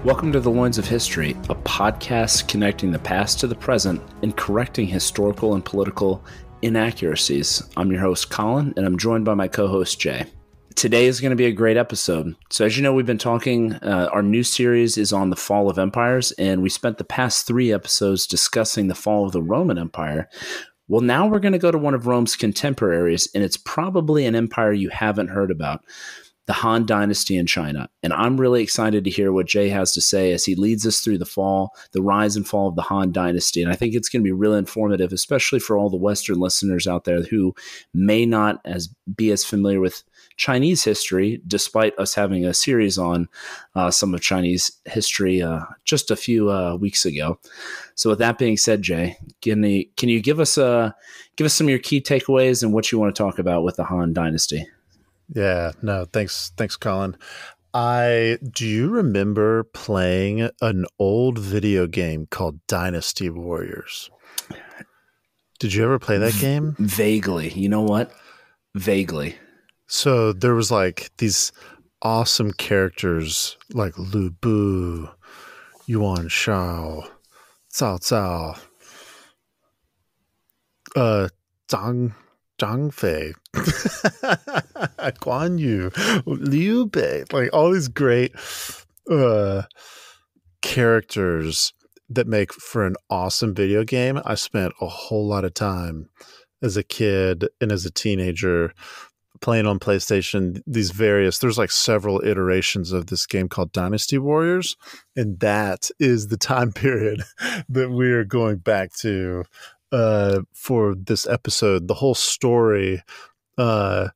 Welcome to the Loins of History, a podcast connecting the past to the present and correcting historical and political inaccuracies. I'm your host, Colin, and I'm joined by my co-host, Jay. Today is going to be a great episode. So as you know, we've been talking, our new series is on the fall of empires, and we spent the past 3 episodes discussing the fall of the Roman Empire. Well, now we're going to go to one of Rome's contemporaries, and it's probably an empire you haven't heard about, the Han Dynasty in China. And I'm really excited to hear what Jay has to say as he leads us through the rise and fall of the Han Dynasty. And I think it's going to be really informative, especially for all the Western listeners out there who may not be as familiar with Chinese history, despite us having a series on some of Chinese history just a few weeks ago. So with that being said, Jay, can you give us some of your key takeaways and what you want to talk about with the Han Dynasty? Yeah, no, thanks, Colin. Do you remember playing an old video game called Dynasty Warriors? Did you ever play that game? Vaguely. You know what? Vaguely. So there was like these awesome characters like Lu Bu, Yuan Shao, Cao Cao, Zhang Fei, Guan Yu, Liu Bei, like all these great characters that make for an awesome video game. I spent a whole lot of time as a kid and as a teenager playing on PlayStation, there's like several iterations of this game called Dynasty Warriors. And that is the time period that we are going back to for this episode. The whole story is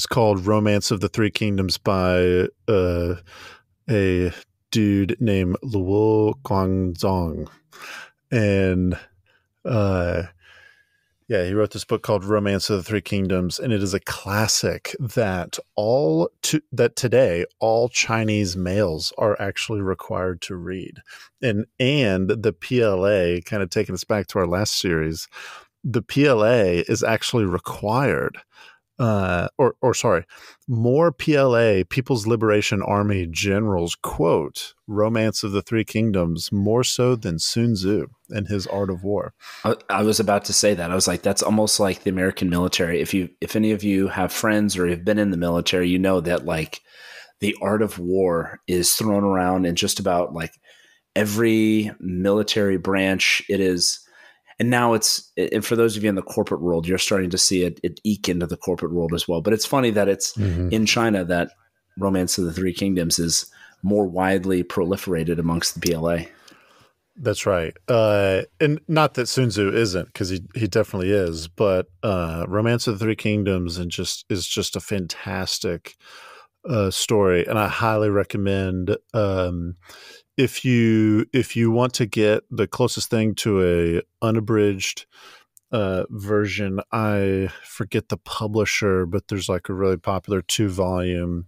called Romance of the Three Kingdoms by a dude named Luo Guangzong. And he wrote this book called Romance of the Three Kingdoms, and it is a classic that today all Chinese males are actually required to read. And the PLA, kind of taking us back to our last series, the PLA is actually required, more PLA, People's Liberation Army generals quote Romance of the Three Kingdoms more so than Sun Tzu and his Art of War. I was about to say that. I was like, that's almost like the American military. If any of you have friends or have been in the military, you know that like the art of war is thrown around in just about like every military branch. It is. And now and for those of you in the corporate world, you're starting to see it eke into the corporate world as well. But it's funny that it's in China that Romance of the Three Kingdoms is more widely proliferated amongst the PLA. That's right. And not that Sun Tzu isn't, because he definitely is, but Romance of the Three Kingdoms is just a fantastic story. And I highly recommend if you want to get the closest thing to a unabridged version, I forget the publisher, but there's like a really popular 2-volume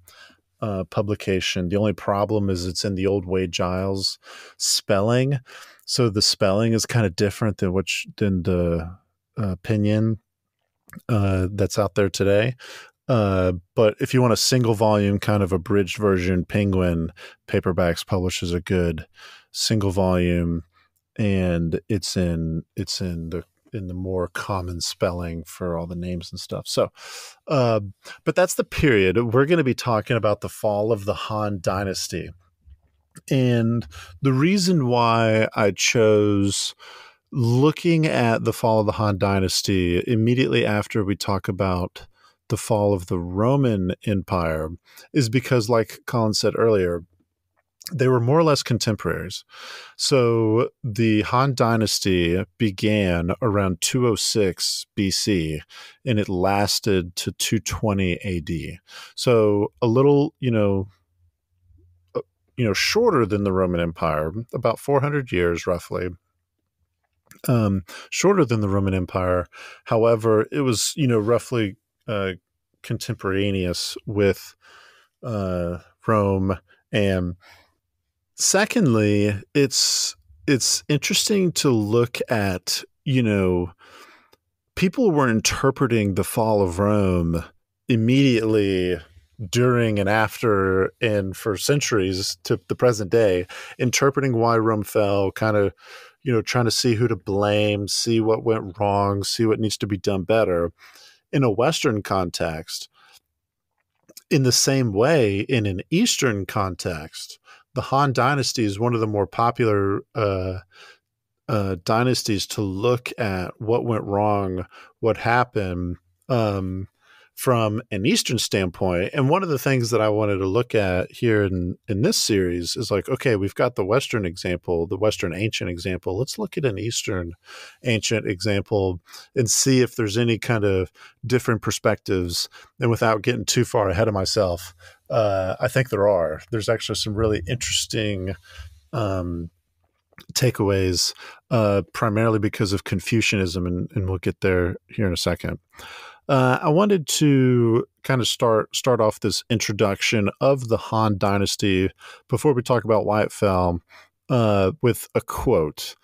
publication. The only problem is it's in the old Wade Giles spelling, so the spelling is kind of different than the opinion that's out there today. But if you want a single volume kind of abridged version, Penguin Paperbacks publishes a good single volume, and it's in the more common spelling for all the names and stuff. So, but that's the period. We're going to be talking about the fall of the Han Dynasty. And the reason why I chose looking at the fall of the Han Dynasty immediately after we talk about the fall of the Roman Empire is because, like Colin said earlier, they were more or less contemporaries. So the Han Dynasty began around 206 BC and it lasted to 220 AD. So a little, shorter than the Roman Empire, about 400 years roughly. Shorter than the Roman Empire. However, it was, roughly contemporaneous with Rome. And secondly, it's interesting to look at, people were interpreting the fall of Rome immediately during and after and for centuries to the present day, interpreting why Rome fell, kind of, trying to see who to blame, see what went wrong, see what needs to be done better. In a Western context, in the same way, in an Eastern context, the Han Dynasty is one of the more popular dynasties to look at what went wrong, what happened from an Eastern standpoint. And one of the things that I wanted to look at here in this series is like, okay, we've got the Western example, the Western ancient example. Let's look at an Eastern ancient example and see if there's any kind of different perspectives. And without getting too far ahead of myself, I think there's actually some really interesting takeaways, primarily because of Confucianism, and we'll get there here in a second. I wanted to kind of start off this introduction of the Han Dynasty before we talk about why it fell, with a quote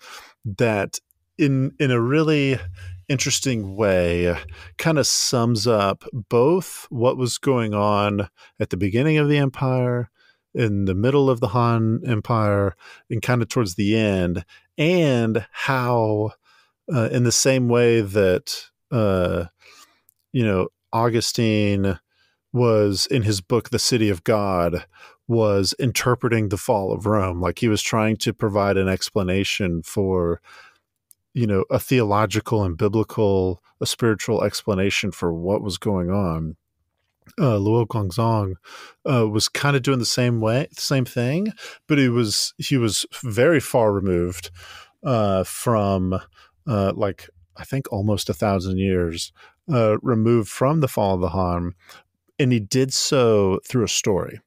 that in a really interesting way kind of sums up both what was going on at the beginning of the empire, in the middle of the Han Empire, and kind of towards the end, and how in the same way that Augustine was, in his book The City of God, was interpreting the fall of Rome. Like, he was trying to provide an explanation for, a theological and biblical, a spiritual explanation for what was going on. Luo Guangzong was kind of doing the same thing, but he was very far removed from I think almost 1,000 years removed from the fall of the Han, and he did so through a story.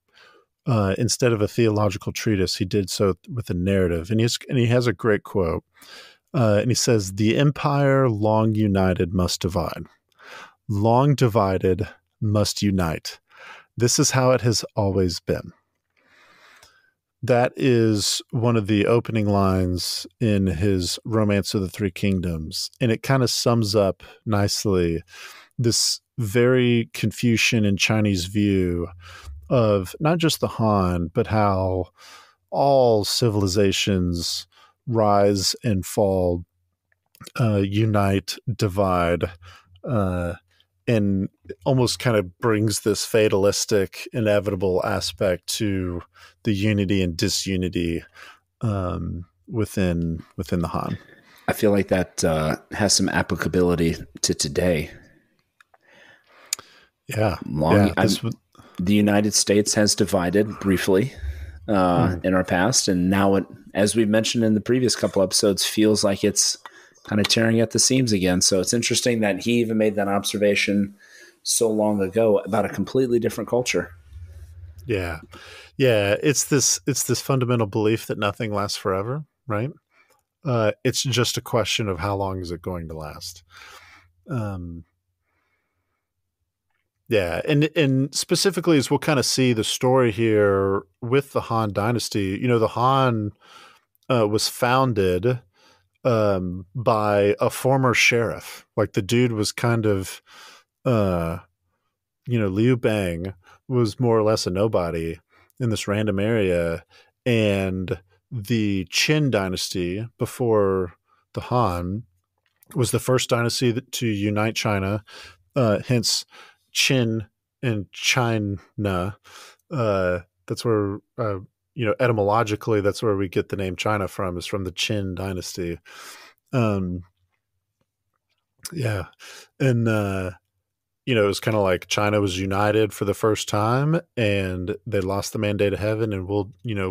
Instead of a theological treatise, he did so with a narrative, and he has a great quote, and he says, "The empire long united must divide. Long divided must unite. This is how it has always been." That is one of the opening lines in his Romance of the Three Kingdoms, and it kind of sums up nicely this very Confucian and Chinese view of not just the Han, but how all civilizations rise and fall, unite, divide, and almost kind of brings this fatalistic, inevitable aspect to the unity and disunity within the Han. I feel like that has some applicability to today. Yeah. The United States has divided briefly in our past, and now it, as we mentioned in the previous couple episodes, feels like it's kind of tearing at the seams again. So it's interesting that he even made that observation so long ago about a completely different culture. Yeah. It's this fundamental belief that nothing lasts forever, right? It's just a question of how long is it going to last. And specifically, as we'll kind of see the story here with the Han Dynasty, the Han was founded by a former sheriff. Like, the dude was kind of, Liu Bang was more or less a nobody in this random area. And the Qin dynasty before the Han was the first dynasty to unite China, hence Qin and China. That's where, etymologically, that's where we get the name China from, is from the Qin dynasty. And it was kind of like China was united for the first time, and they lost the mandate of heaven. And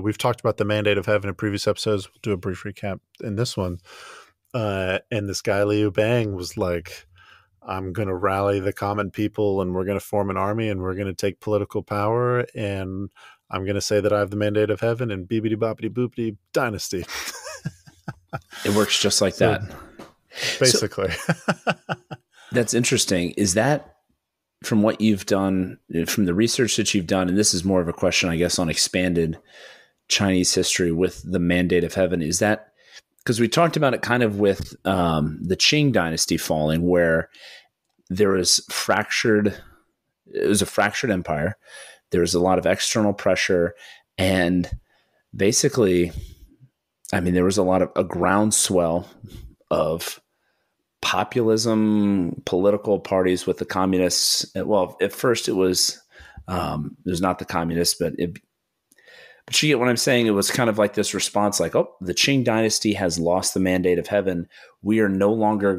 we've talked about the mandate of heaven in previous episodes. We'll do a brief recap in this one. And this guy Liu Bang was like, I'm going to rally the common people, and we're going to form an army, and we're going to take political power, and I'm going to say that I have the mandate of heaven, and beepity boppity boopity dynasty. It works just like that. Basically. That's interesting. Is that, from what you've done, from the research that you've done, and this is more of a question, I guess, on expanded Chinese history with the mandate of heaven, is that, because we talked about it kind of with the Qing dynasty falling, where it was a fractured empire. There's a lot of external pressure, and basically, I mean, there was a groundswell of populism, political parties with the communists. Well, at first it was not the communists, but you get what I'm saying. It was kind of like this response, like, oh, the Qing dynasty has lost the mandate of heaven. They are no longer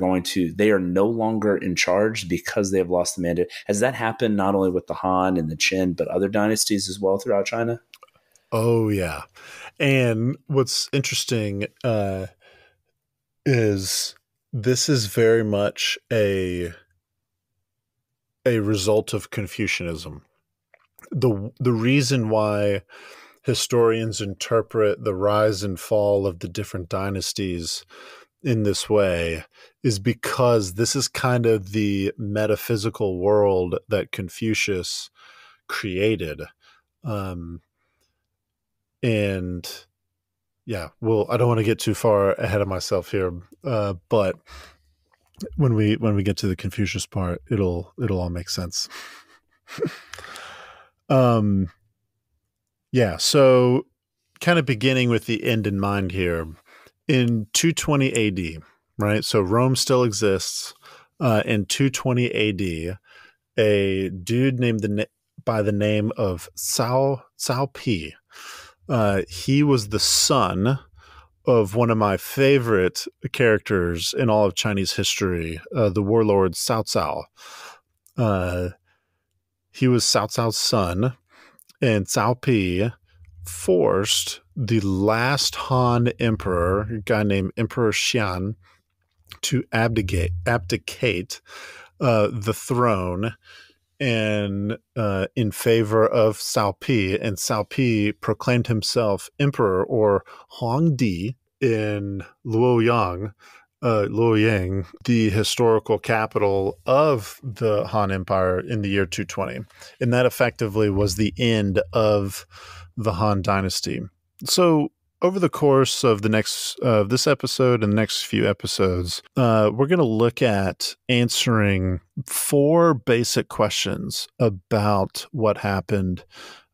in charge because they have lost the mandate. Has that happened not only with the Han and the Qin, but other dynasties as well throughout China? Oh, yeah. And what's interesting is this is very much a result of Confucianism. The reason why historians interpret the rise and fall of the different dynasties in this way is because this is kind of the metaphysical world that Confucius created. And yeah, well, I don't want to get too far ahead of myself here, but when we get to the Confucius part, it'll all make sense. Yeah, so kind of beginning with the end in mind here, in 220 AD, right? So Rome still exists. In 220 AD, a dude named by the name of Cao Pi. He was the son of one of my favorite characters in all of Chinese history, the warlord Cao Cao. He was Cao Cao's son, and Cao Pi forced the last Han emperor, a guy named Emperor Xian, to abdicate the throne and in favor of Cao Pi, and Cao Pi proclaimed himself emperor, or Huangdi, in Luoyang, the historical capital of the Han Empire in the year 220. And that effectively was the end of the Han Dynasty. So over the course of this episode and the next few episodes, we're going to look at answering 4 basic questions about what happened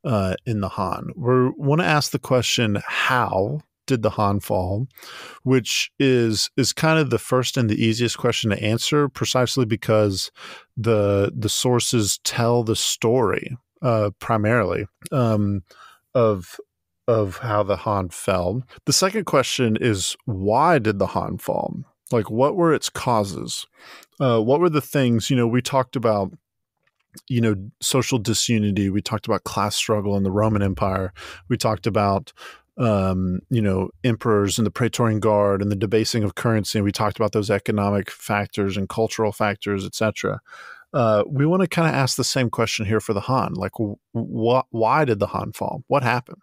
in the Han. We want to ask the question, how did the Han fall, which is kind of the first and the easiest question to answer, precisely because the sources tell the story primarily of how the Han fell. The second question is, why did the Han fall? Like, what were its causes? What were the things, we talked about, social disunity. We talked about class struggle in the Roman Empire. We talked about emperors and the Praetorian Guard and the debasing of currency. And we talked about those economic factors and cultural factors, etc. We want to kind of ask the same question here for the Han. Like, why did the Han fall? What happened?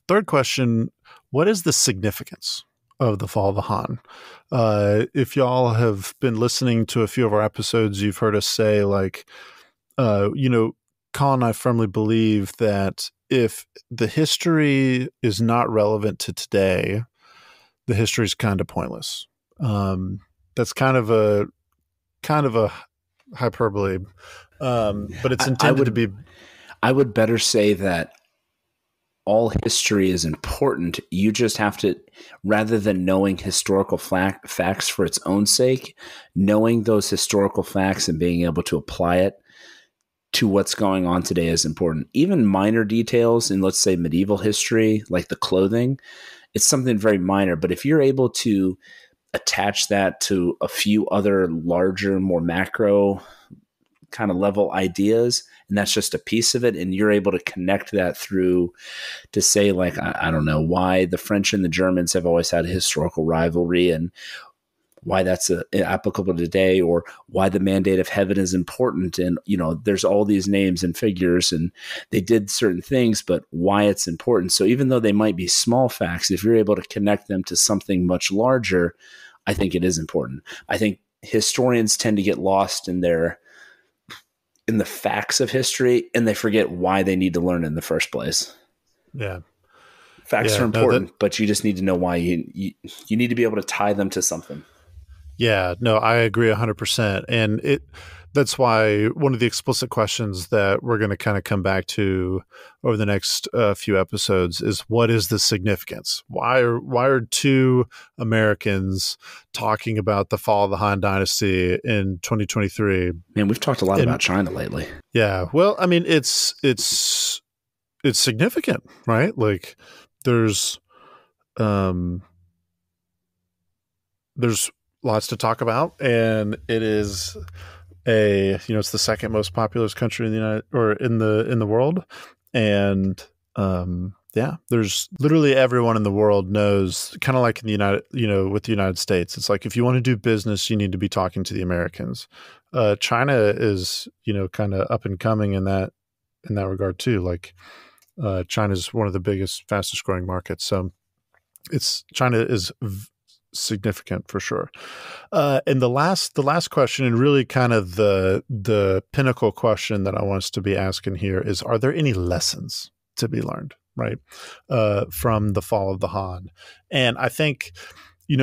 Third question, what is the significance of the fall of the Han? If y'all have been listening to a few of our episodes, you've heard us say, like, Colin and I firmly believe that if the history is not relevant to today, the history is kind of pointless. That's kind of a hyperbole, but it's intended to be. I would better say that all history is important. You just have to, rather than knowing historical facts for its own sake, knowing those historical facts and being able to apply it to what's going on today is important. Even minor details in, let's say, medieval history, like the clothing, it's something very minor. But if you're able to attach that to a few other larger, more macro kind of level ideas, and that's just a piece of it, and you're able to connect that through to say, like, I don't know, why the French and the Germans have always had a historical rivalry, and why that's applicable today, or why the mandate of heaven is important. And, there's all these names and figures, and they did certain things, but why it's important. So even though they might be small facts, if you're able to connect them to something much larger, I think it is important. I think historians tend to get lost in the facts of history, and they forget why they need to learn in the first place. Yeah. Facts are important, but you just need to know why. You need to be able to tie them to something. Yeah, no, I agree 100%. And that's why one of the explicit questions that we're going to kind of come back to over the next few episodes is, what is the significance? Why are two Americans talking about the fall of the Han Dynasty in 2023? Man, we've talked a lot about China lately. Yeah, well, I mean, it's significant, right? Like, there's lots to talk about, and it is it's the second most populous country in the world, and there's literally everyone in the world knows, kind of like in with the United States, it's like, if you want to do business, you need to be talking to the Americans. China is kind of up and coming in that regard too. Like, China is one of the biggest, fastest growing markets, so China is significant for sure. And the last question, and really kind of the pinnacle question that I want us to be asking here, is, are there any lessons to be learned, right, from the fall of the Han? And I think,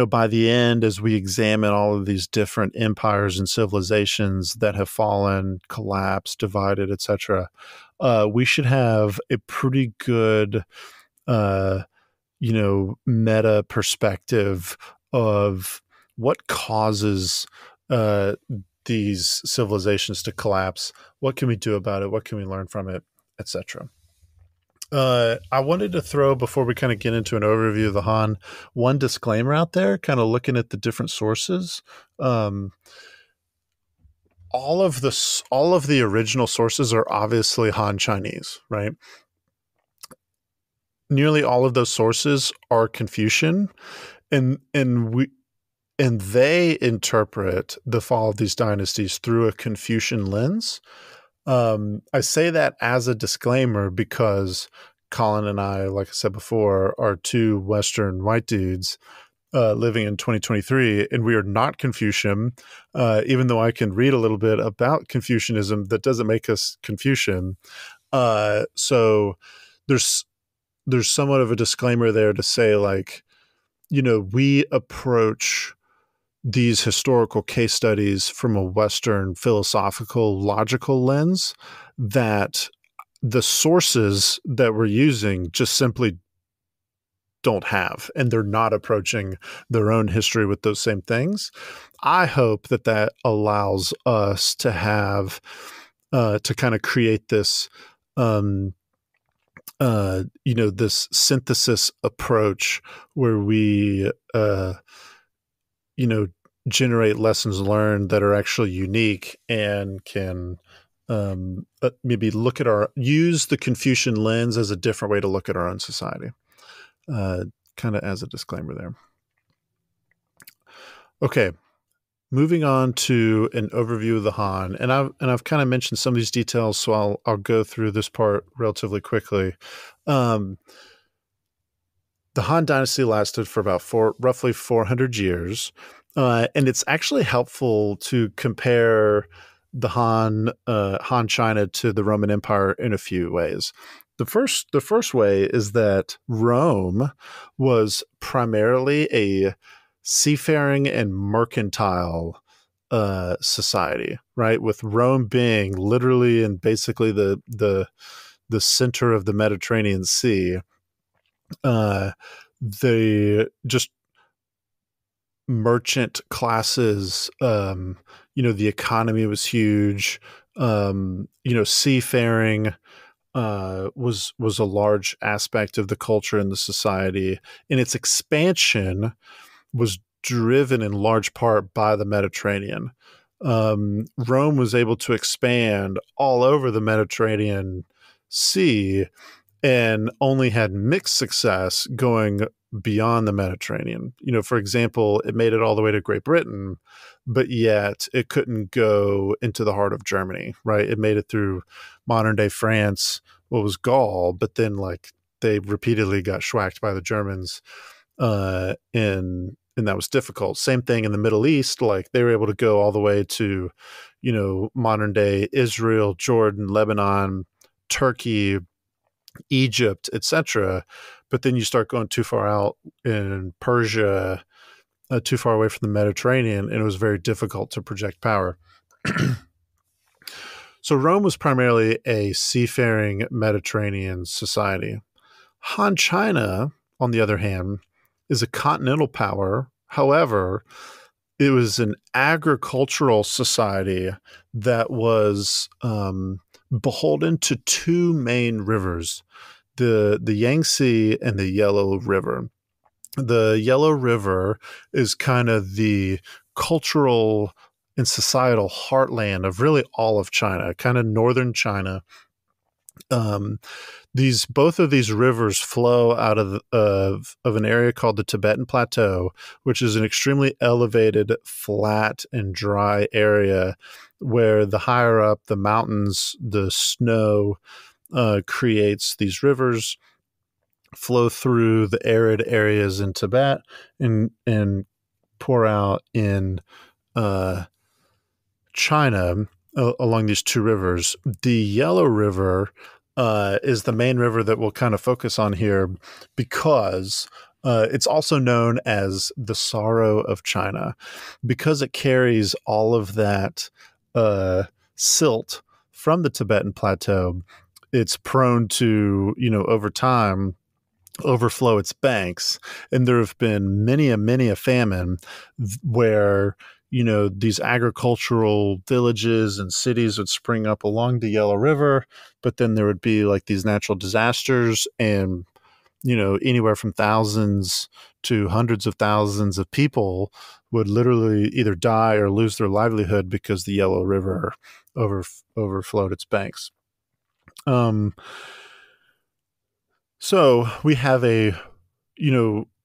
by the end, as we examine all of these different empires and civilizations that have fallen, collapsed, divided, etc., we should have a pretty good meta perspective of what causes these civilizations to collapse. What can we do about it? What can we learn from it, etc.? I wanted to throw, before we kind of get into an overview of the Han, one disclaimer out there, kind of looking at the different sources. All of the original sources are obviously Han Chinese, right? Nearly all of those sources are Confucian, and they interpret the fall of these dynasties through a Confucian lens. I say that as a disclaimer because Colin and I, like I said before, are two Western white dudes living in 2023, and we are not Confucian, even though I can read a little bit about Confucianism. That doesn't make us Confucian. So there's somewhat of a disclaimer there to say, like, we approach these historical case studies from a Western philosophical, logical lens, that the sources that we're using just simply don't have, and they're not approaching their own history with those same things. I hope that allows us to have to kind of create this this synthesis approach where we generate lessons learned that are actually unique, and can maybe use the Confucian lens as a different way to look at our own society. Kind of as a disclaimer there. Okay, moving on to an overview of the Han, and I've kind of mentioned some of these details, so I'll go through this part relatively quickly. The Han Dynasty lasted for about roughly 400 years, and it's actually helpful to compare the Han China to the Roman Empire in a few ways. The first way is that Rome was primarily a seafaring and mercantile society, right? With Rome being literally and basically the center of the Mediterranean Sea. The just merchant classes, the economy was huge. Seafaring was a large aspect of the culture and the society, and its expansion was driven in large part by the Mediterranean. Rome was able to expand all over the Mediterranean Sea, and only had mixed success going beyond the Mediterranean. For example, it made it all the way to Great Britain, but yet it couldn't go into the heart of Germany, right? It made it through modern day France, what was Gaul, but then they repeatedly got schwacked by the Germans, and that was difficult. Same thing in the Middle East, they were able to go all the way to, modern day Israel, Jordan, Lebanon, Turkey, Egypt, etc. But then you start going too far out in Persia, too far away from the Mediterranean, and it was very difficult to project power. So Rome was primarily a seafaring Mediterranean society. Han China, on the other hand, is a continental power. However, it was an agricultural society that was beholden to two main rivers, the Yangtze and the Yellow River. The Yellow River is kind of the cultural and societal heartland of really all of China, kind of northern China. Both of these rivers flow out of an area called the Tibetan Plateau, which is an extremely elevated, flat, and dry area where the higher up the mountains, the snow creates these rivers, flow through the arid areas in Tibet, and pour out in China along these two rivers. The Yellow River is the main river that we'll kind of focus on here because it's also known as the Sorrow of China, because it carries all of that silt from the Tibetan Plateau. It's prone to, over time, overflow its banks. And there have been many a famine where, these agricultural villages and cities would spring up along the Yellow River, but then there would be like these natural disasters and, anywhere from thousands to hundreds of thousands of people would literally either die or lose their livelihood because the Yellow River overflowed its banks. So we have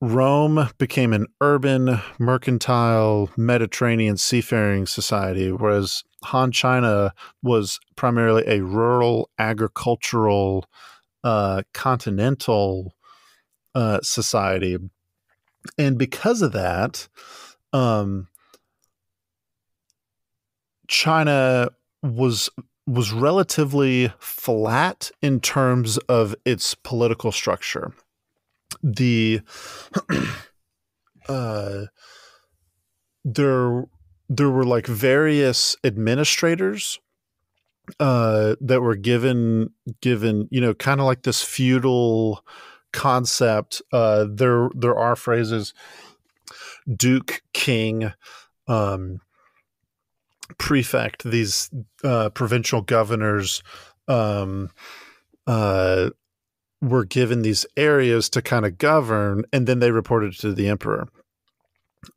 Rome became an urban, mercantile, Mediterranean seafaring society, whereas Han China was primarily a rural, agricultural, continental society. And because of that, China was relatively flat in terms of its political structure. There were like various administrators that were given kind of like this feudal concept. There are phrases: duke, king, prefect. These provincial governors were given these areas to kind of govern, and then they reported to the emperor.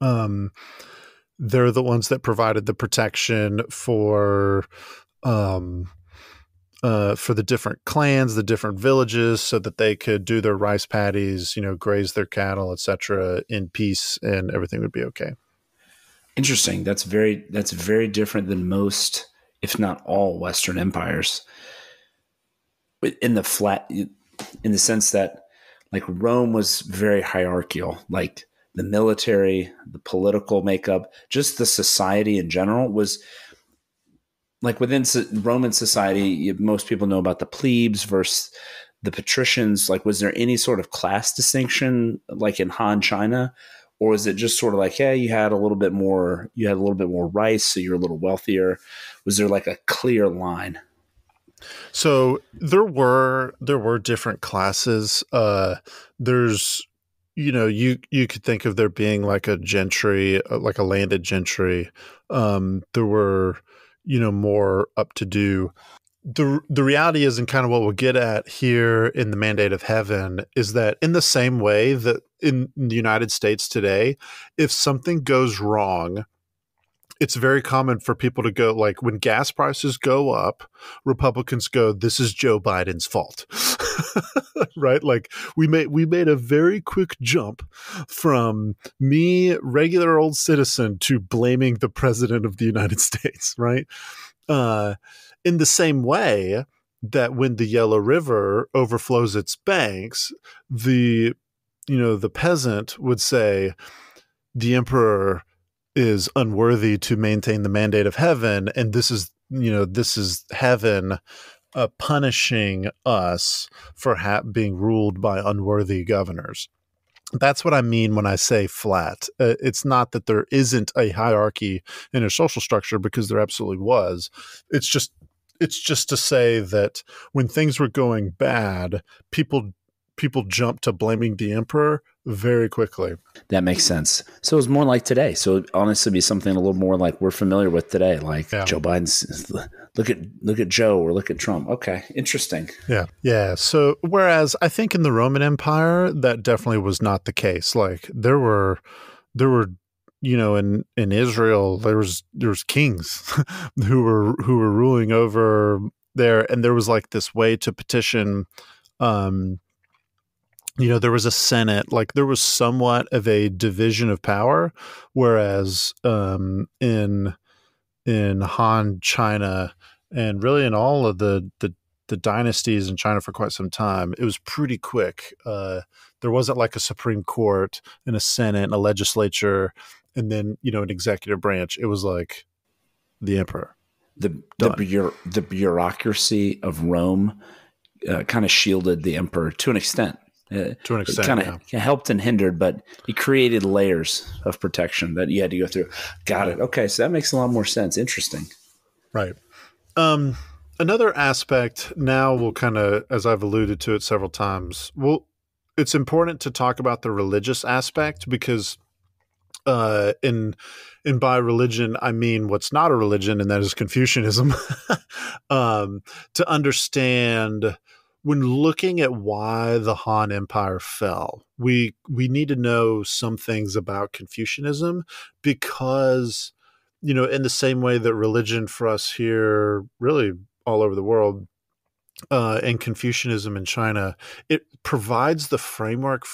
They're the ones that provided the protection for the different clans, the different villages, so that they could do their rice paddies, graze their cattle, etc., in peace, and everything would be okay. Interesting. That's very different than most, if not all, Western empires. In the sense that, like, Rome was very hierarchical, like the military, the political makeup, just the society in general was like within Roman society. Most people know about the plebes versus the patricians. Like, was there any sort of class distinction like in Han China? Or was it just sort of like, you had a little bit more rice, so you're a little wealthier? Was there like a clear line? So there were different classes. There's, you could think of there being like a gentry, like a landed gentry. There were, more up to do. The reality is, and kind of what we'll get at here in the Mandate of Heaven, is that in the same way that in the United States today, if something goes wrong, it's very common for people to go, like, when gas prices go up, Republicans go, "This is Joe Biden's fault." Right? Like, we made a very quick jump from me, regular old citizen, to blaming the president of the United States, right? In the same way that when the Yellow River overflows its banks, the peasant would say the emperor is unworthy to maintain the mandate of heaven, and this is heaven punishing us for being ruled by unworthy governors. That's what I mean when I say flat. It's not that there isn't a hierarchy in a social structure, because there absolutely was. It's just it's just to say that when things were going bad, people jumped to blaming the emperor very quickly. That makes sense. So it's more like today. So it honestly be something a little more like we're familiar with today, like Joe Biden's look at Joe or look at Trump. Okay, interesting. Yeah. So whereas I think in the Roman Empire that definitely was not the case. Like there were in Israel there was kings who were ruling over there, and there was like this way to petition. There was a Senate, like there was somewhat of a division of power, whereas in Han China and really in all of the dynasties in China for quite some time, it was pretty quick. There wasn't like a Supreme Court and a Senate and a legislature and then, an executive branch. It was like the emperor. The bureaucracy of Rome kind of shielded the emperor to an extent. It kind of helped and hindered, but he created layers of protection that you had to go through. Got it. Okay, so that makes a lot more sense. Interesting. Right. Another aspect, now we'll kind of, as I've alluded to it several times, it's important to talk about the religious aspect because in by religion, I mean what's not a religion, and that is Confucianism. To understand, when looking at why the Han Empire fell, we need to know some things about Confucianism because, in the same way that religion for us here, really all over the world, and Confucianism in China, it provides the framework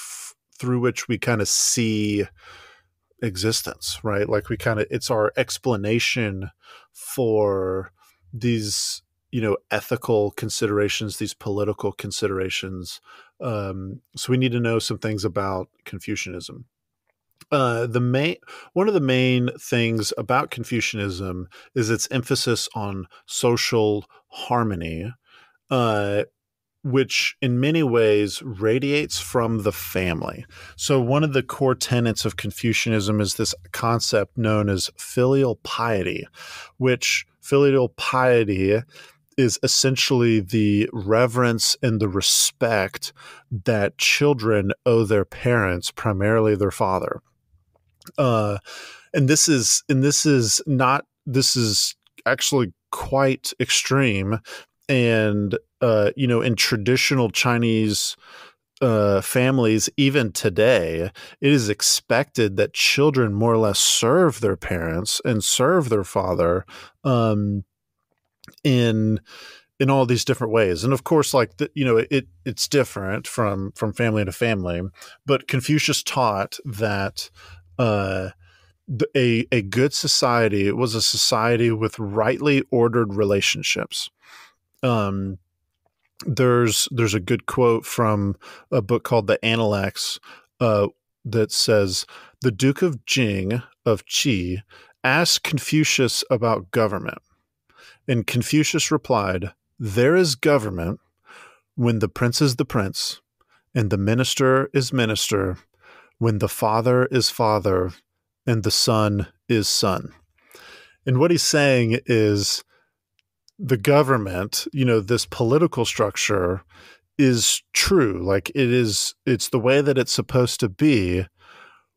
through which we kind of see existence, right? Like it's our explanation for these ethical considerations, these political considerations. So we need to know some things about Confucianism. One of the main things about Confucianism is its emphasis on social harmony, which in many ways radiates from the family. So one of the core tenets of Confucianism is this concept known as filial piety, which filial piety is essentially the reverence and the respect that children owe their parents, primarily their father. This is actually quite extreme. And, in traditional Chinese families, even today, it is expected that children more or less serve their parents and serve their father in all these different ways. And of course, like it's different from family to family, but Confucius taught that a good society was a society with rightly ordered relationships. There's a good quote from a book called The Analects that says, "The Duke of Jing of Qi asked Confucius about government. And Confucius replied, 'There is government when the prince is the prince, and the minister is minister, when the father is father, and the son is son.'" And what he's saying is the government, this political structure is true. Like it's the way that it's supposed to be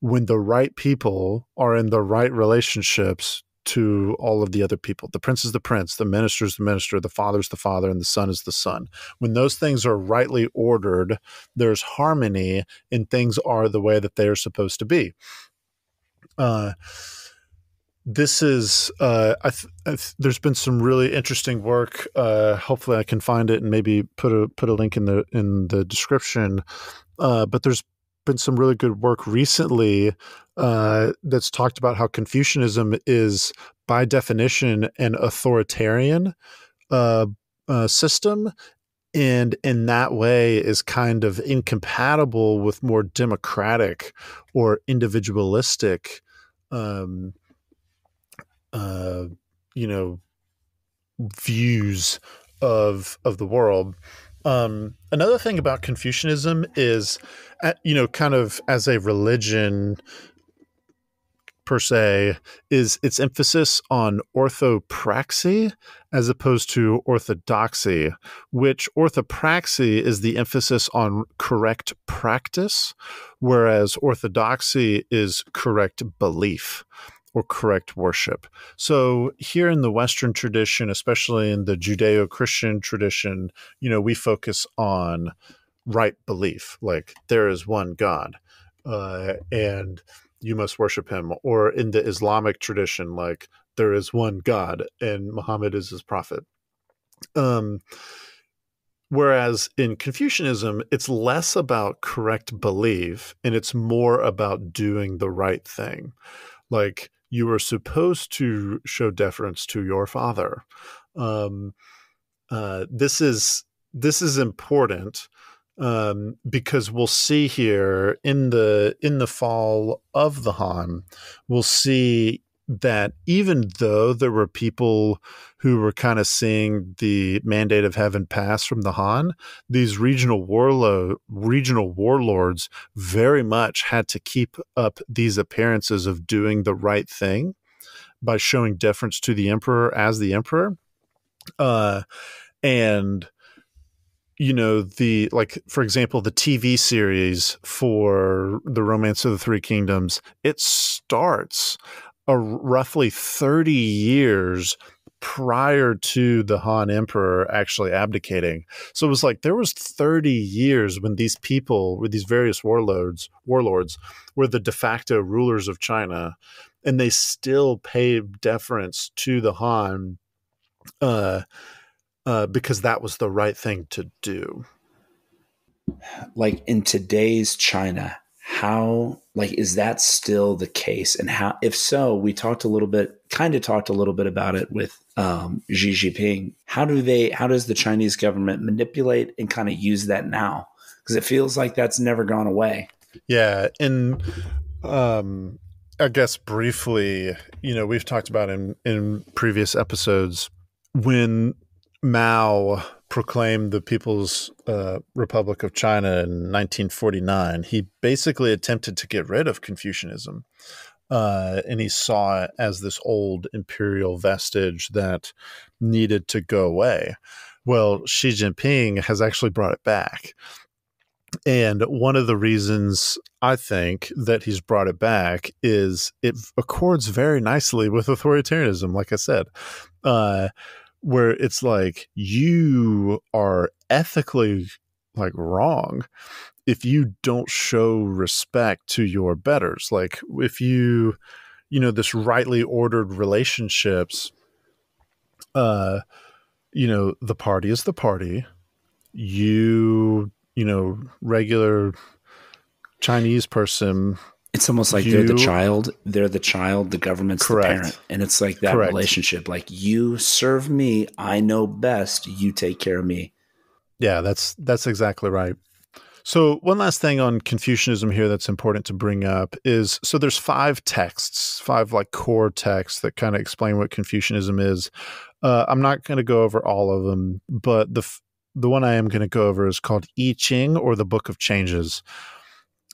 when the right people are in the right relationships to all of the other people. The prince is the prince, the minister is the minister, the father is the father, and the son is the son. When those things are rightly ordered, there's harmony and things are the way that they are supposed to be. This is there's been some really interesting work. Hopefully I can find it and maybe put a link in the description. But there's been some really good work recently that's talked about how Confucianism is, by definition, an authoritarian system, and in that way is kind of incompatible with more democratic or individualistic views of the world. Another thing about Confucianism is, kind of as a religion, per se is its emphasis on orthopraxy as opposed to orthodoxy, which orthopraxy is the emphasis on correct practice, whereas orthodoxy is correct belief or correct worship. So here in the Western tradition, especially in the Judeo-Christian tradition, we focus on right belief, like there is one God, and you must worship him. Or in the Islamic tradition, like there is one God and Muhammad is his prophet. Whereas in Confucianism, it's less about correct belief and it's more about doing the right thing. Like you are supposed to show deference to your father. This is important. Because we'll see here in the fall of the Han, we'll see that even though there were people who were kind of seeing the mandate of heaven pass from the Han, these regional warlords very much had to keep up these appearances of doing the right thing by showing deference to the emperor as the emperor, and for example, the TV series for the Romance of the Three Kingdoms, it starts roughly 30 years prior to the Han Emperor actually abdicating. So it was like there was 30 years when these people, with these various warlords were the de facto rulers of China, and they still paid deference to the Han, because that was the right thing to do. Like in today's China, how, is that still the case? And how, if so, we talked a little bit about it with Xi Jinping. How does the Chinese government manipulate and kind of use that now? Because it feels like that's never gone away. Yeah. And I guess briefly, we've talked about in previous episodes when Mao proclaimed the People's Republic of China in 1949, he basically attempted to get rid of Confucianism. And he saw it as this old imperial vestige that needed to go away. Well, Xi Jinping has actually brought it back. And one of the reasons I think that he's brought it back is it accords very nicely with authoritarianism, like I said. Where it's like you are ethically wrong if you don't show respect to your betters. Like if this rightly ordered relationships, the party is the party. Regular Chinese person, it's almost like they're the child, the government's correct. The parent. And it's like that correct. relationship, like you serve me, I know best, you take care of me. Yeah, that's exactly right. So one last thing on Confucianism here that's important to bring up is, so there's 5 texts, 5 core texts that kind of explain what Confucianism is. I'm not going to go over all of them, but the one I am going to go over is called I Ching, or the Book of Changes.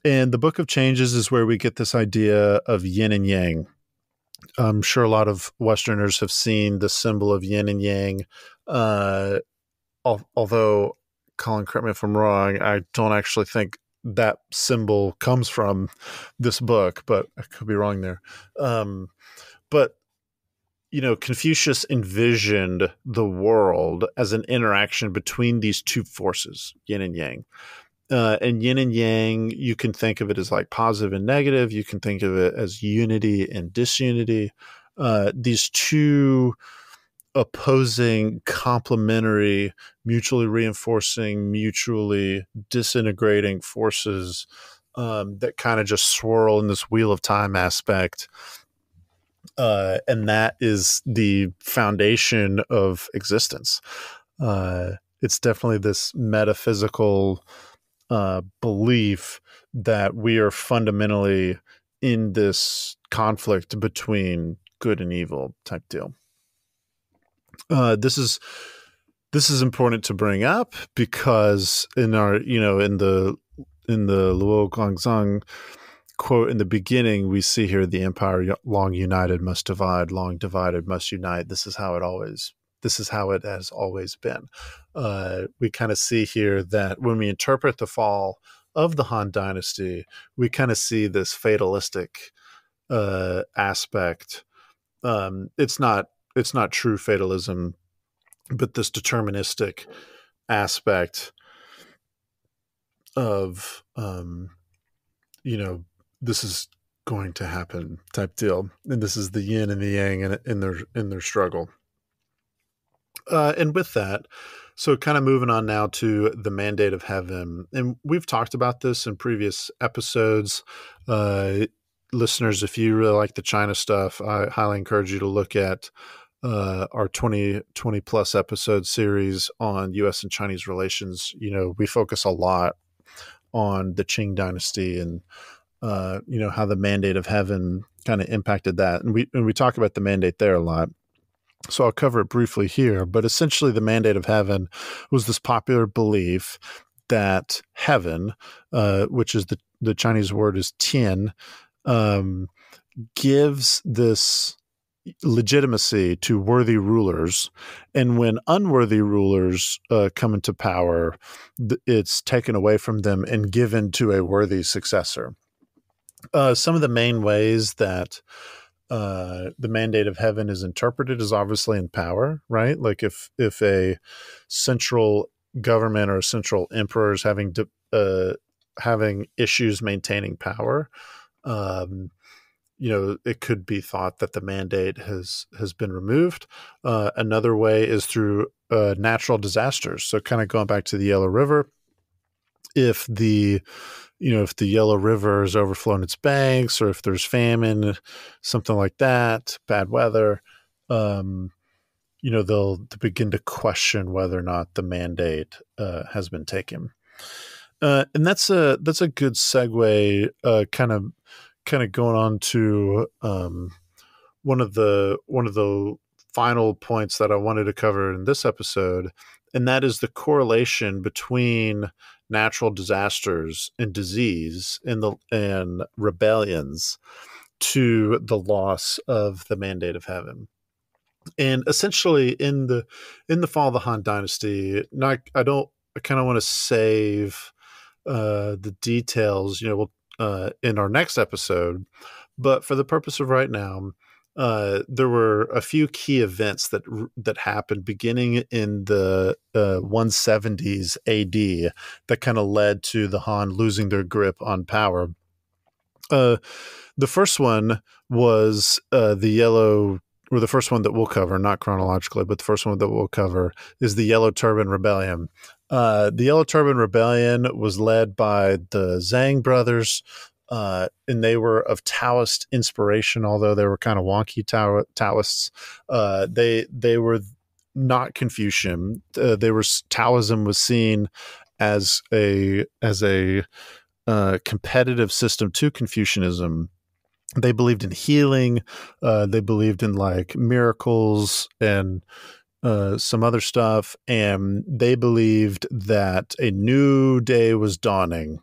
And the Book of Changes is where we get this idea of yin and yang. I'm sure a lot of Westerners have seen the symbol of yin and yang. Although, Colin, correct me if I'm wrong, I don't actually think that symbol comes from this book, but I could be wrong there. But Confucius envisioned the world as an interaction between these two forces, yin and yang. And yin and yang, you can think of it as positive and negative. You can think of it as unity and disunity. These two opposing, complementary, mutually reinforcing, mutually disintegrating forces that kind of just swirl in this wheel of time aspect. And that is the foundation of existence. It's definitely this metaphysical belief that we are fundamentally in this conflict between good and evil type deal. This is important to bring up because in our, in the Luo Guangzhang quote in the beginning, we see here, the empire long united must divide, long divided must unite. This is how it has always been. We kind of see here that when we interpret the fall of the Han Dynasty, we kind of see this fatalistic aspect. It's not true fatalism, but this deterministic aspect of this is going to happen type deal, and this is the yin and the yang in their struggle. And with that, so kind of moving on now to the mandate of heaven, and we've talked about this in previous episodes. Listeners, if you really like the China stuff, I highly encourage you to look at our 20 plus episode series on U.S. and Chinese relations. We focus a lot on the Qing dynasty and how the mandate of heaven kind of impacted that, and we talk about the mandate there a lot. So I'll cover it briefly here, but essentially the mandate of heaven was this popular belief that heaven, which is the Chinese word is tian, gives this legitimacy to worthy rulers, and when unworthy rulers come into power, it's taken away from them and given to a worthy successor. Some of the main ways that the mandate of heaven is interpreted is obviously in power, right? Like if a central government or a central emperor is having issues maintaining power, it could be thought that the mandate has been removed. Another way is through natural disasters. So kind of going back to the Yellow River, if the Yellow River has overflown its banks, or if there's famine, something like that, bad weather, they'll begin to question whether or not the mandate has been taken. And that's a good segue, kind of going on to one of the final points that I wanted to cover in this episode, and that is the correlation between natural disasters and disease and rebellions to the loss of the mandate of heaven. And essentially, in the fall of the Han Dynasty, I kind of want to save the details, in our next episode. But for the purpose of right now, there were a few key events that happened beginning in the 170s AD that kind of led to the Han losing their grip on power. The first one was the first one that we'll cover, not chronologically, but the first one that we'll cover is the Yellow Turban Rebellion. The Yellow Turban Rebellion was led by the Zhang brothers, and they were of Taoist inspiration, although they were kind of wonky Taoists. They were not Confucian. Taoism was seen as a competitive system to Confucianism. They believed in healing. They believed in like miracles and some other stuff, and they believed that a new day was dawning,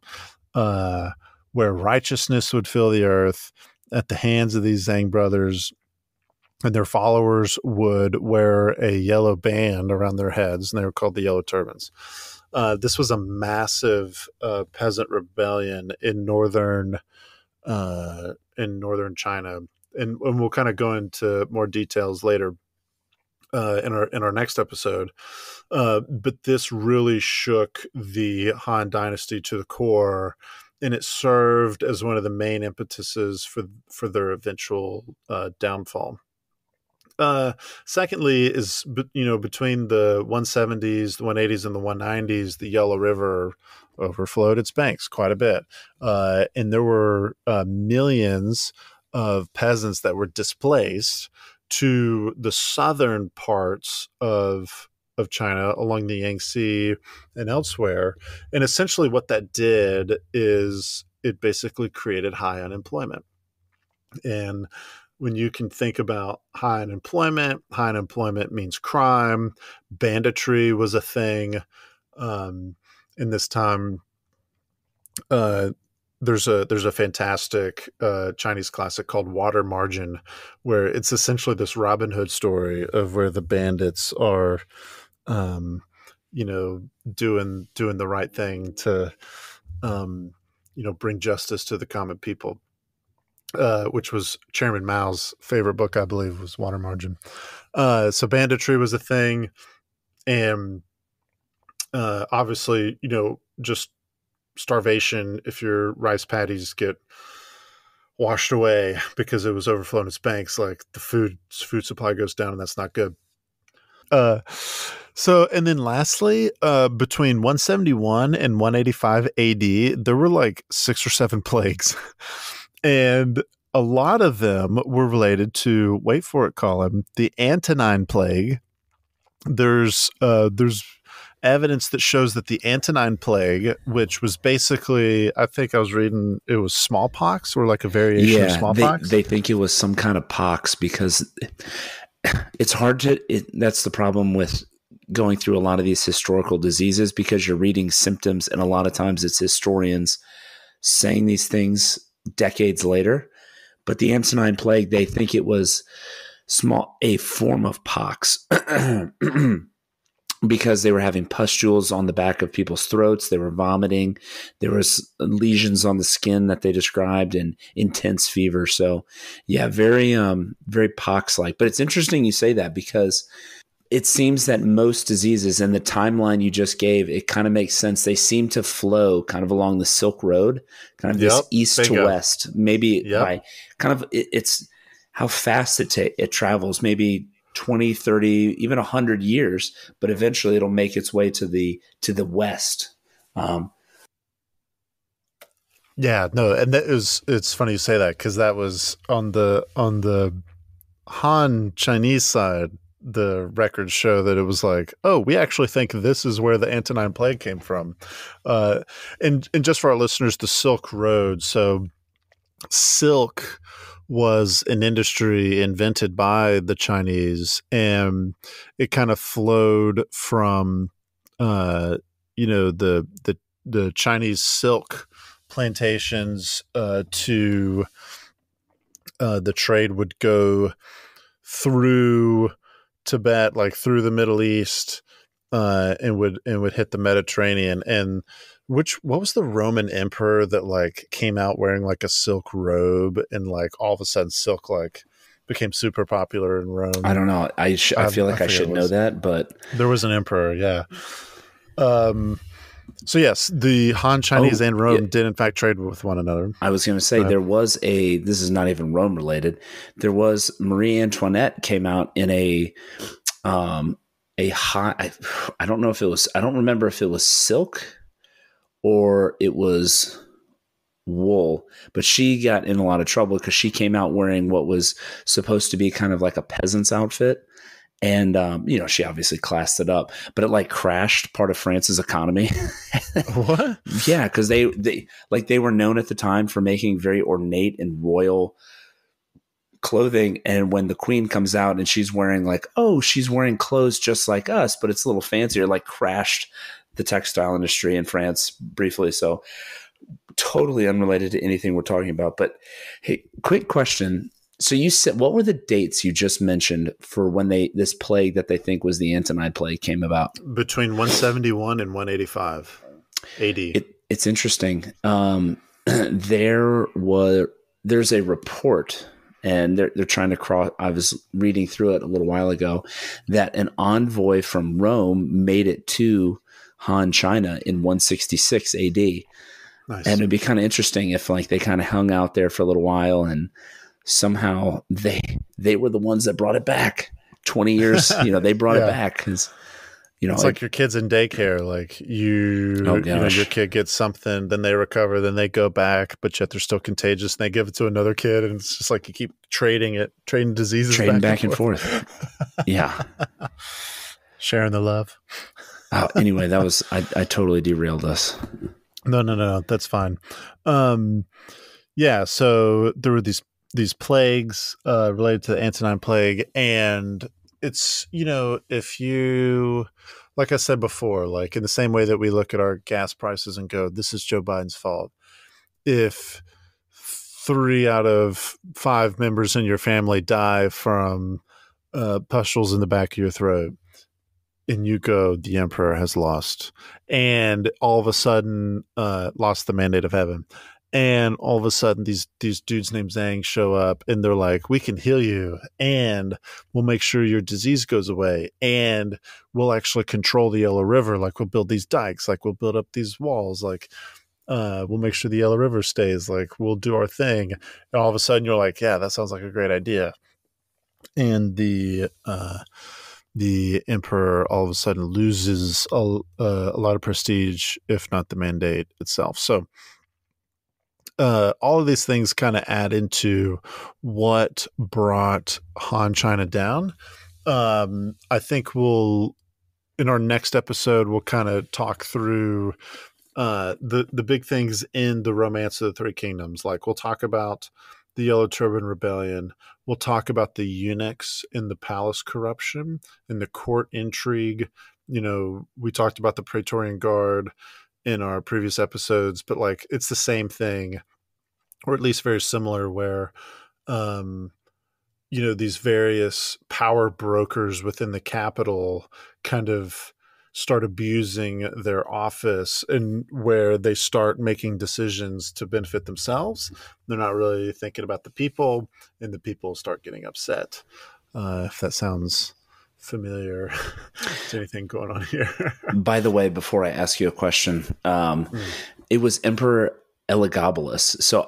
where righteousness would fill the earth at the hands of these Zhang brothers, and their followers would wear a yellow band around their heads, and they were called the Yellow Turbans. This was a massive peasant rebellion in northern China, and we'll kind of go into more details later in our next episode. But this really shook the Han Dynasty to the core, and it served as one of the main impetuses for their eventual downfall. Secondly is, between the 170s, the 180s, and the 190s, the Yellow River overflowed its banks quite a bit. And there were millions of peasants that were displaced to the southern parts of China along the Yangtze and elsewhere. And essentially what that did is it basically created high unemployment. And when you can think about high unemployment means crime. Banditry was a thing in this time. there's a fantastic Chinese classic called Water Margin, where it's essentially this Robin Hood story of where the bandits are, um, doing the right thing to, bring justice to the common people. Which was Chairman Mao's favorite book, I believe, was Water Margin. So banditry was a thing, and obviously, just starvation. If your rice paddies get washed away because it was overflowing its banks, like the food supply goes down, and that's not good. Uh, and then lastly, between 171 and 185 AD, there were like 6 or 7 plagues. And a lot of them were related to, wait for it, Colin, the Antonine Plague. There's evidence that shows that the Antonine Plague, which was basically, I think I was reading, it was smallpox or like a variation of smallpox. They think it was some kind of pox because it's hard to. That's the problem with going through a lot of these historical diseases, because you're reading symptoms, and a lot of times it's historians saying these things decades later. But the Antonine Plague, they think it was a form of pox because they were having pustules on the back of people's throats. They were vomiting. There was lesions on the skin that they described, and intense fever. So yeah, very, very pox-like. But it's interesting you say that, because it seems that most diseases, and the timeline you just gave, it kind of makes sense. They seem to flow kind of along the Silk Road, kind of this east to west, maybe by kind of, it's how fast it travels, maybe 20, 30, even 100 years, but eventually it'll make its way to the west. Yeah, no, and it's funny you say that, because that was on the Han Chinese side. The records show that it was like, oh, we actually think this is where the Antonine Plague came from. And just for our listeners, the Silk Road. So silk was an industry invented by the Chinese, and it kind of flowed from, the Chinese silk plantations to the trade would go through Tibet, like through the Middle East, and would hit the Mediterranean. And what was the Roman emperor that like came out wearing like a silk robe, and like all of a sudden silk like became super popular in Rome? I don't know. I feel like I should know that, but there was an emperor. Yeah. So yes, the Han Chinese and Rome did in fact trade with one another. I was going to say there was this is not even Rome related. There was Marie Antoinette came out in a high, I don't know if it was, I don't remember if it was silk or it was wool, but she got in a lot of trouble because she came out wearing what was supposed to be kind of like a peasant's outfit. And, she obviously classed it up, but it like crashed part of France's economy. What? Yeah. Cause they were known at the time for making very ornate and royal clothing. And when the queen comes out and she's wearing she's wearing clothes just like us, but it's a little fancier, like crashed the textile industry in France briefly. So totally unrelated to anything we're talking about. But hey, quick question. So you said, what were the dates you just mentioned for when this plague that they think was the Antonine Plague came about? Between 171 and 185 AD. It's interesting. There's a report, and they're trying to cross. I was reading through it a little while ago, that an envoy from Rome made it to Han China in 166 AD. Nice. And it'd be kind of interesting if they kind of hung out there for a little while, and somehow they were the ones that brought it back 20 years. They brought it back because, it's like your kids in daycare. Like your kid gets something, then they recover, then they go back, but yet they're still contagious, and they give it to another kid, and it's just like you keep trading diseases, back and forth. Yeah, sharing the love. Anyway, that was I totally derailed us. No, that's fine. So there were these plagues related to the Antonine Plague, and it's, if you, like I said before, like in the same way that we look at our gas prices and go, this is Joe Biden's fault. if 3 out of 5 members in your family die from pustules in the back of your throat, and you go, the emperor has lost, and all of a sudden lost the mandate of heaven. And all of a sudden, these dudes named Zhang show up, and they're like, "We can heal you, and we'll make sure your disease goes away, and we'll actually control the Yellow River. Like, we'll build these dikes, like we'll build up these walls, like we'll make sure the Yellow River stays. Like, we'll do our thing." And all of a sudden, you're like, "Yeah, that sounds like a great idea." And the emperor all of a sudden loses a lot of prestige, if not the mandate itself. So. All of these things kind of add into what brought Han China down. I think in our next episode, we'll kind of talk through the big things in the Romance of the Three Kingdoms. Like, we'll talk about the Yellow Turban Rebellion. We'll talk about the eunuchs in the palace corruption and the court intrigue. We talked about the Praetorian Guard in our previous episodes, but like, it's the same thing, or at least very similar, where these various power brokers within the capital kind of start abusing their office, and where they start making decisions to benefit themselves. They're not really thinking about the people, and the people start getting upset. If that sounds familiar. Is anything going on here? By the way, before I ask you a question, it was Emperor Elagabalus. So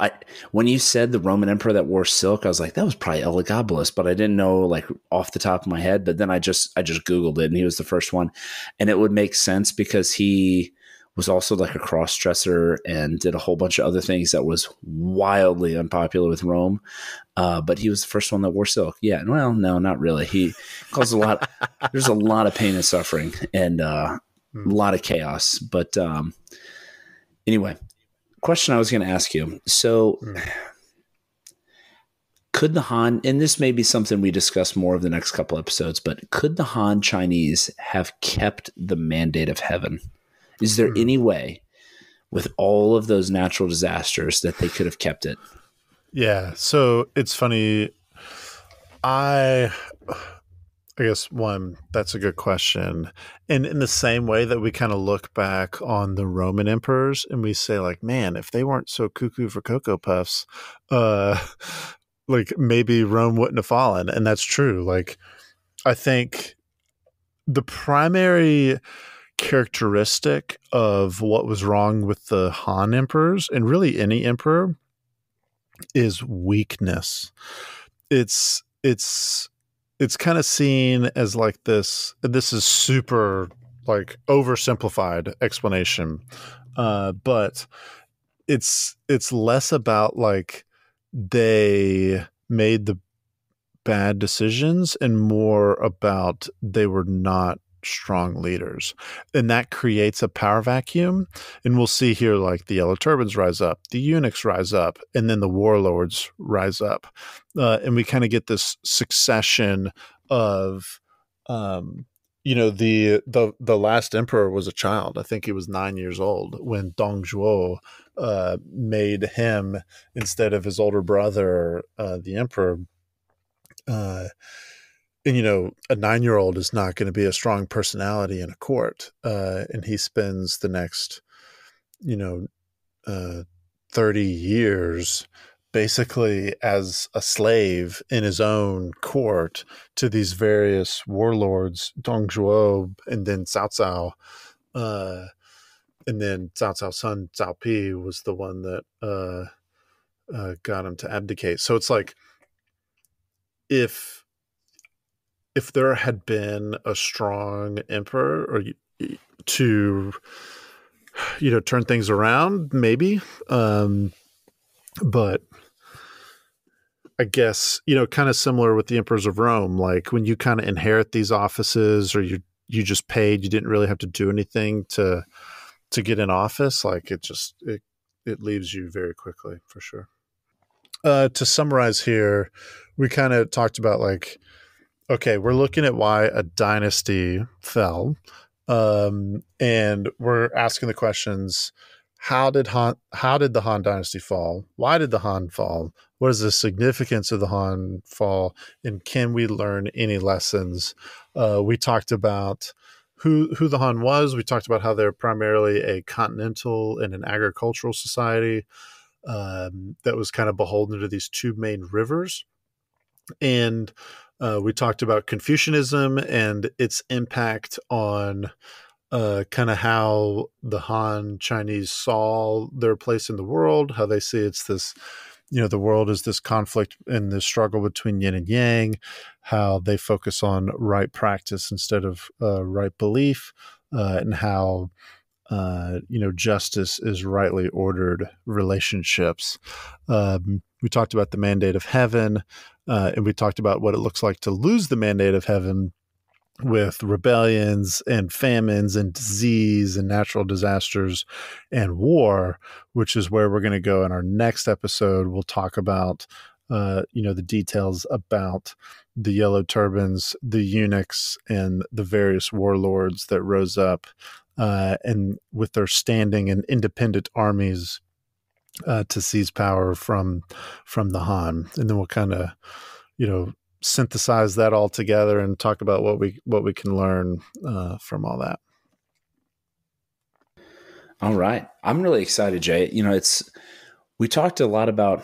when you said the Roman emperor that wore silk, I was like, that was probably Elagabalus, but I didn't know like off the top of my head. But then I just Googled it, and he was the first one, and it would make sense because he was also like a cross-dresser and did a whole bunch of other things that was wildly unpopular with Rome. But he was the first one that wore silk. Yeah. Well, no, not really. He caused there's a lot of pain and suffering, and a lot of chaos. But anyway, question I was going to ask you. So could the Han, and this may be something we discuss more of the next couple episodes, but could the Han Chinese have kept the mandate of heaven? Is there any way with all of those natural disasters that they could have kept it? Yeah. So it's funny. I guess that's a good question. And in the same way that we kind of look back on the Roman emperors and we say like, man, if they weren't so cuckoo for Cocoa Puffs, like maybe Rome wouldn't have fallen. And that's true. Like, I think the primary characteristic of what was wrong with the Han emperors, and really any emperor, is weakness. It's kind of seen as like this is super like oversimplified explanation, but it's less about like they made the bad decisions and more about they were not strong leaders, and that creates a power vacuum. And we'll see here like the Yellow Turbans rise up, the eunuchs rise up, and then the warlords rise up, and we kind of get this succession of the last emperor was a child. I think he was 9 years old when Dong Zhuo made him, instead of his older brother, the emperor. And, a 9-year-old is not going to be a strong personality in a court. And he spends the next, 30 years basically as a slave in his own court to these various warlords, Dong Zhuo, and then Cao Cao. And then Cao Cao's son, Cao Pi, was the one that got him to abdicate. So it's like, if there had been a strong emperor or to turn things around, maybe, but I guess kind of similar with the emperors of Rome, like when you kind of inherit these offices, or you just paid, you didn't really have to do anything to get in office, like it leaves you very quickly, for sure. To summarize here, we kind of talked about like, okay, we're looking at why a dynasty fell, and we're asking the questions, how did the Han Dynasty fall? Why did the Han fall? What is the significance of the Han fall? And can we learn any lessons? We talked about who the Han was. We talked about how they're primarily a continental and an agricultural society that was kind of beholden to these two main rivers. And we talked about Confucianism and its impact on kind of how the Han Chinese saw their place in the world, how they see it's this, the world is this conflict and this struggle between yin and yang, how they focus on right practice instead of right belief, and how, justice is rightly ordered relationships. We talked about the mandate of heaven, and we talked about what it looks like to lose the mandate of heaven with rebellions and famines and disease and natural disasters and war, which is where we're going to go in our next episode. We'll talk about, the details about the yellow turbans, the eunuchs, and the various warlords that rose up and with their standing and independent armies to seize power from the Han. And then we'll kind of, synthesize that all together and talk about what we can learn from all that. All right. I'm really excited, Jay. We talked a lot about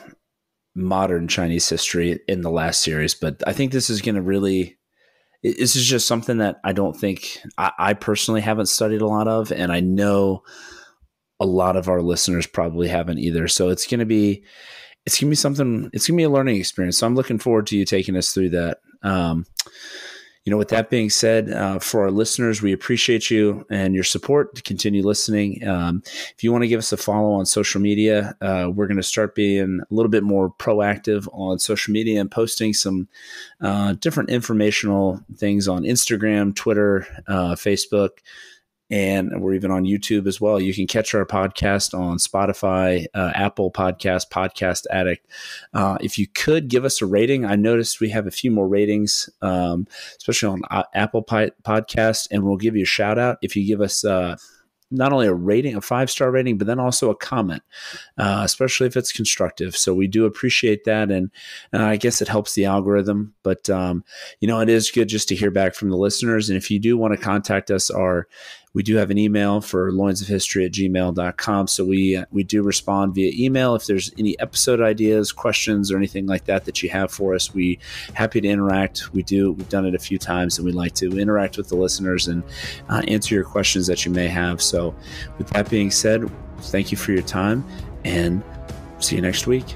modern Chinese history in the last series, but I think this is going to this is just something that I don't think I personally haven't studied a lot of. And I know a lot of our listeners probably haven't either. So it's going to be something, it's going to be a learning experience. So I'm looking forward to you taking us through that. With that being said, for our listeners, we appreciate you and your support to continue listening. If you want to give us a follow on social media, we're going to start being a little bit more proactive on social media and posting some different informational things on Instagram, Twitter, Facebook. And we're even on YouTube as well. You can catch our podcast on Spotify, Apple Podcast, Podcast Addict. If you could give us a rating, I noticed we have a few more ratings, especially on Apple Podcast, and we'll give you a shout out if you give us not only a rating, a 5-star rating, but then also a comment, especially if it's constructive. So we do appreciate that. And I guess it helps the algorithm, but it is good just to hear back from the listeners. And if you do want to contact us, we do have an email for loinsofhistory@gmail.com. So we do respond via email. If there's any episode ideas, questions, or anything like that you have for us, we're happy to interact. We've done it a few times, and we like to interact with the listeners and answer your questions that you may have. So with that being said, thank you for your time, and see you next week.